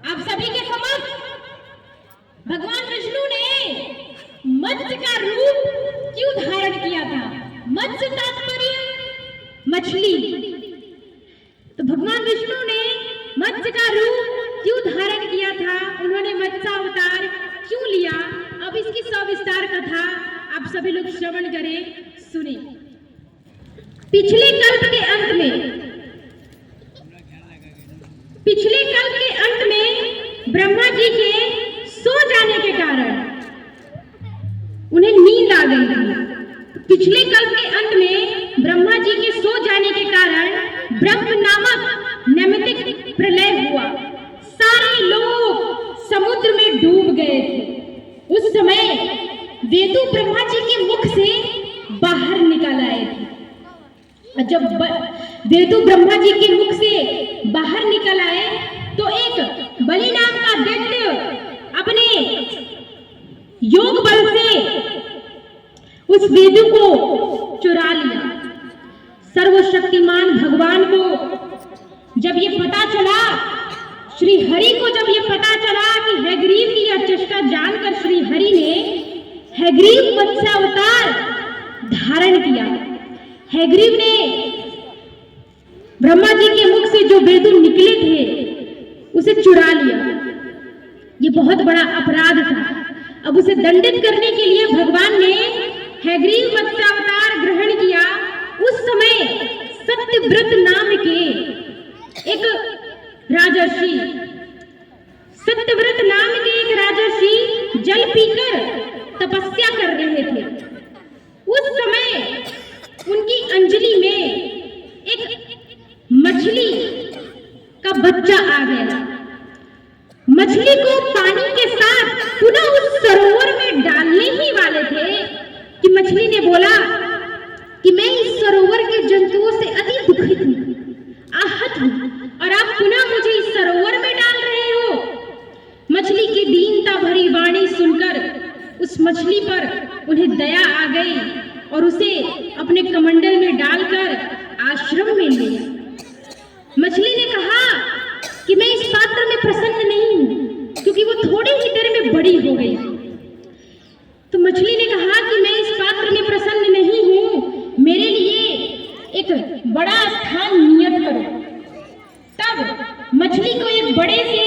आप सभी के समक्ष भगवान विष्णु ने मत्स्य का रूप क्यों धारण किया था? मत्स्य तात्पर्य मछली। तो भगवान विष्णु ने मत्स्य का रूप क्यों धारण किया था? उन्होंने मत्स्य अवतार क्यों लिया? अब इसकी सविस्तार कथा आप सभी लोग श्रवण करें, सुने। पिछले कल्प के अंत में ब्रह्मा जी के सो जाने के कारण उन्हें नींद आ गई थी। पिछले कल्प के अंत में ब्रह्मा जी के सो जाने के कारण ब्रह्म नामक नैमित्तिक प्रलय हुआ। सारे लोग समुद्र में डूब गए थे। उस समय वेदु ब्रह्मा जी के मुख से बाहर निकल आए थे। जब वेदु ब्रह्मा जी के मुख से बाहर निकल आए तो एक बलि नाम का दैत्य अपने योग बल से उस वेदु को चुरा लिया। सर्वशक्तिमान भगवान को जब ये पता चला, श्री हरि को जब ये पता चला कि हैग्रीव की यह चेष्टा जानकर श्री हरि ने हैग्रीव मत्स्य अवतार धारण किया। हैग्रीव ने ब्रह्मा जी के मुख से जो वेदु निकले थे उसे चुरा लिया। ये बहुत बड़ा अपराध था। अब उसे दंडित करने के लिए भगवान ने हैग्रीव मत्स्य अवतार ग्रहण किया। उस समय सत्यव्रत नाम के एक राजर्षि, सत्यव्रत नाम के एक राजर्षि जल पीकर तपस्या कर रहे थे। उस समय उनकी अंजलि में एक मछली का बच्चा आ गया। मछली को पानी के साथ पुनः उस सरोवर में डालने ही वाले थे कि मछली ने बोला कि मैं इस सरोवर के जंतुओं से अति दुखित हूं, आहत हूं, और आप पुनः मुझे इस सरोवर में डाल रहे हो। मछली की दीनता भरी वाणी सुनकर उस मछली पर उन्हें दया आ गई और उसे अपने कमंडल में डालकर आश्रम में लिया। मछली ने कहा कि मैं इस पात्र में प्रसन्न नहीं हूं, क्योंकि वो थोड़ी ही देर में बड़ी हो गई। तो मछली ने कहा कि मैं इस पात्र में प्रसन्न नहीं हूं, मेरे लिए एक बड़ा स्थान नियत करो। तब मछली को एक बड़े से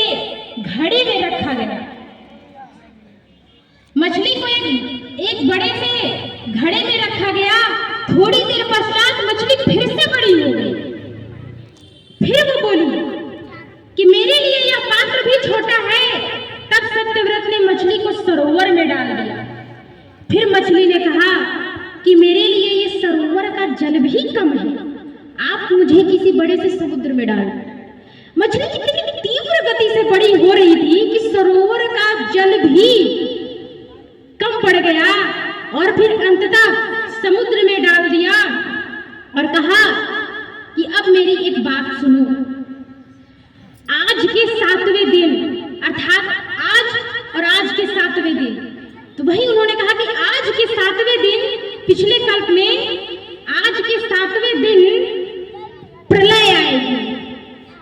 घड़े में रखा गया। मछली को एक बड़े से घड़े में रखा गया। थोड़ी देर पश्चात मछली फिर से बड़ी हो गई। फिर वो बोली कि मेरे लिए यह पात्र भी छोटा है। तब सत्यव्रत ने मछली को सरोवर में डाल दिया। फिर मछली ने कहा कि मेरे लिए ये सरोवर का जल भी कम है, आप मुझे किसी बड़े से समुद्र में डालो। मछली कितनी तीव्र गति से बड़ी हो रही थी कि सरोवर का जल भी कम पड़ गया और फिर अंततः समुद्र में डाल दिया और कहा कि अब मेरी एक बात सुनो। आज के 7वें दिन, अर्थात आज के 7वें दिन, तो वही उन्होंने कहा कि आज के 7वें दिन, पिछले कल्प में आज के 7वें दिन प्रलय आएगी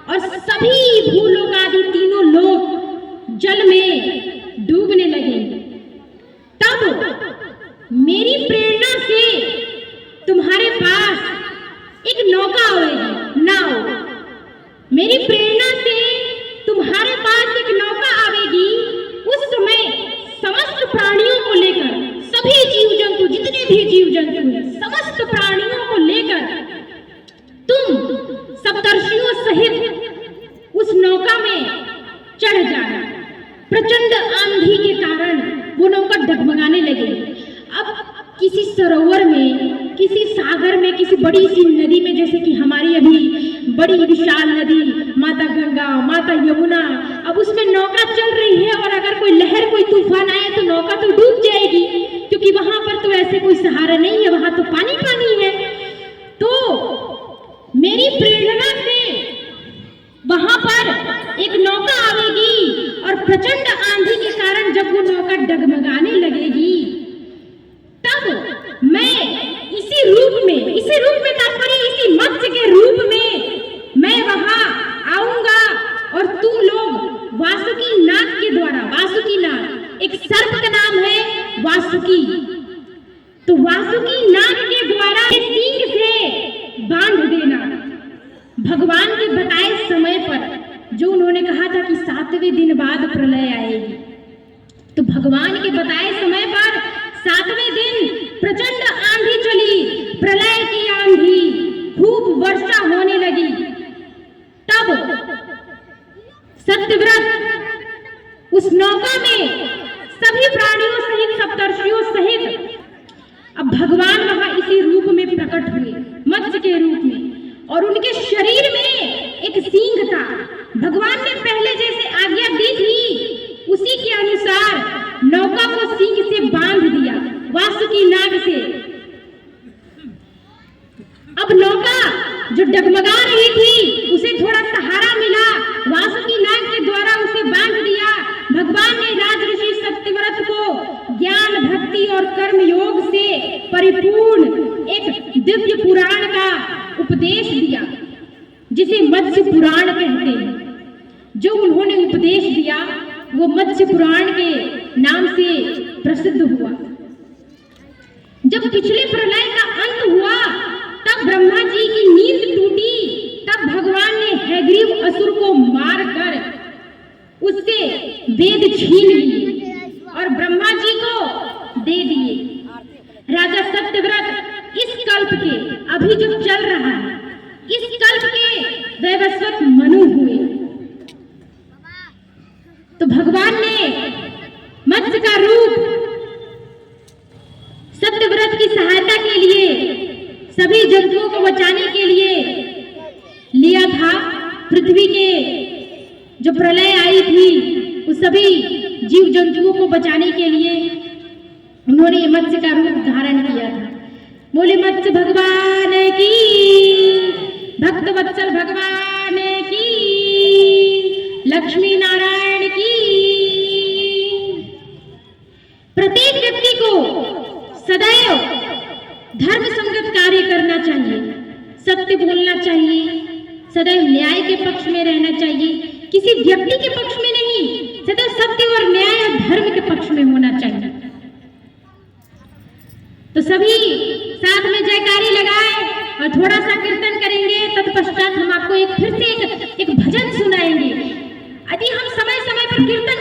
और सभी भूलोक आदि तीनों लोग जल में डूबने लगेंगे। तब मेरी प्रेरणा से तुम्हारे पास एक नौका आएगी, नाव। मेरी प्रेरणा से तुम्हारे पास एक नौका आवेगी। उस समय समस्त प्राणियों को लेकर, सभी जीव जंतु, जितने भी जीव जंतु हैं, समस्त प्राणियों को लेकर तुम सप्तर्षियों सहित उस नौका में चढ़ जाना। प्रचंड आंधी के कारण वो नौका डगमगाने लगे। अब किसी सरोवर में, किसी सागर में, किसी बड़ी सी नदी में, जैसे कि हमारी अभी बड़ी विशाल नदी माता गंगा, माता यमुना, अब उसमें नौका कोई लहर कोई तूफान आए तो नौका तो डूब जाएगी, क्योंकि वहां पर तो ऐसे कोई सहारा नहीं है, वहां तो पानी पानी है। तो मेरी प्रेरणा से वहां पर एक नौका आवेगी और प्रचंड आंधी के कारण जब वो नौका डगमगाने लगेगी, तब मैं इसी रूप में तात्पर्य इसी मत्स्य के रूप में मैं वहां आऊंगा और तुम लोग वासुकी नाग के द्वारा, वासुकी नाग एक सर्प का नाम है वासुकी, तो वासुकी नाग के द्वारा सींग से बांध देना। भगवान के बताए समय पर, जो उन्होंने कहा था कि 7वें दिन बाद प्रलय आएगी, तो भगवान के बताए समय पर 7वें दिन प्रचंड आंधी चली, प्रलय की आंधी, खूब वर्षा होने लगी। तब सत्यव्रत उस नौका में सभी प्राणियों सहित, सप्तर्षियों सहित, अब भगवान वहां इसी रूप में प्रकट हुए, मत्स्य के रूप में, और उनके शरीर में एक सींग था। भगवान ने पहले जैसे आज्ञा दी थी उसी के अनुसार नौका को सींग से बांध दिया, वासुकी नाग से। अब नौका जो डगमगा रही थी उसे थोड़ा सहारा मिला, वासुकी नाग के द्वारा उसे बांध दिया। भगवान ने राजऋषि सत्यव्रत को ज्ञान, भक्ति और कर्म योग से परिपूर्ण एक दिव्य पुराण का उपदेश दिया, जिसे मत्स्य पुराण कहते हैं। जो उन्होंने उपदेश दिया वो मत्स्य पुराण के नाम से प्रसिद्ध हुआ। जब पिछले प्रलय का अंत हुआ तब ब्रह्मा जी की नींद टूटी, तब भगवान ने हैग्रीव असुर को मारकर उससे वेद छीन लिए और ब्रह्मा जी को दे दिए। राजा सत्यव्रत इस कल्प के, अभी जो चल रहा है, इस कल्प के वैवस्वत मनु हुए। तो भगवान ने मत्स्य का रूप सत्यव्रत की सहायता के लिए, सभी जंतुओं को बचाने के लिए लिया था। पृथ्वी के जो प्रलय आई थी उस सभी जीव जंतुओं को बचाने के लिए उन्होंने मत्स्य का रूप धारण किया था। बोले मत्स्य भगवान की, भक्त वत्सल भगवान की, लक्ष्मी नारायण की। प्रत्येक व्यक्ति को सदैव धर्म संगत कार्य करना चाहिए, सत्य बोलना चाहिए, सदैव न्याय के पक्ष में रहना चाहिए, किसी व्यक्ति के पक्ष में नहीं, सदैव सत्य और न्याय और धर्म के पक्ष में होना चाहिए। तो सभी साथ में जयकारी लगाए और थोड़ा सा कीर्तन करेंगे। तत्पश्चात हम आपको फिर से एक भजन सुनाएंगे। यदि हम समय समय पर कीर्तन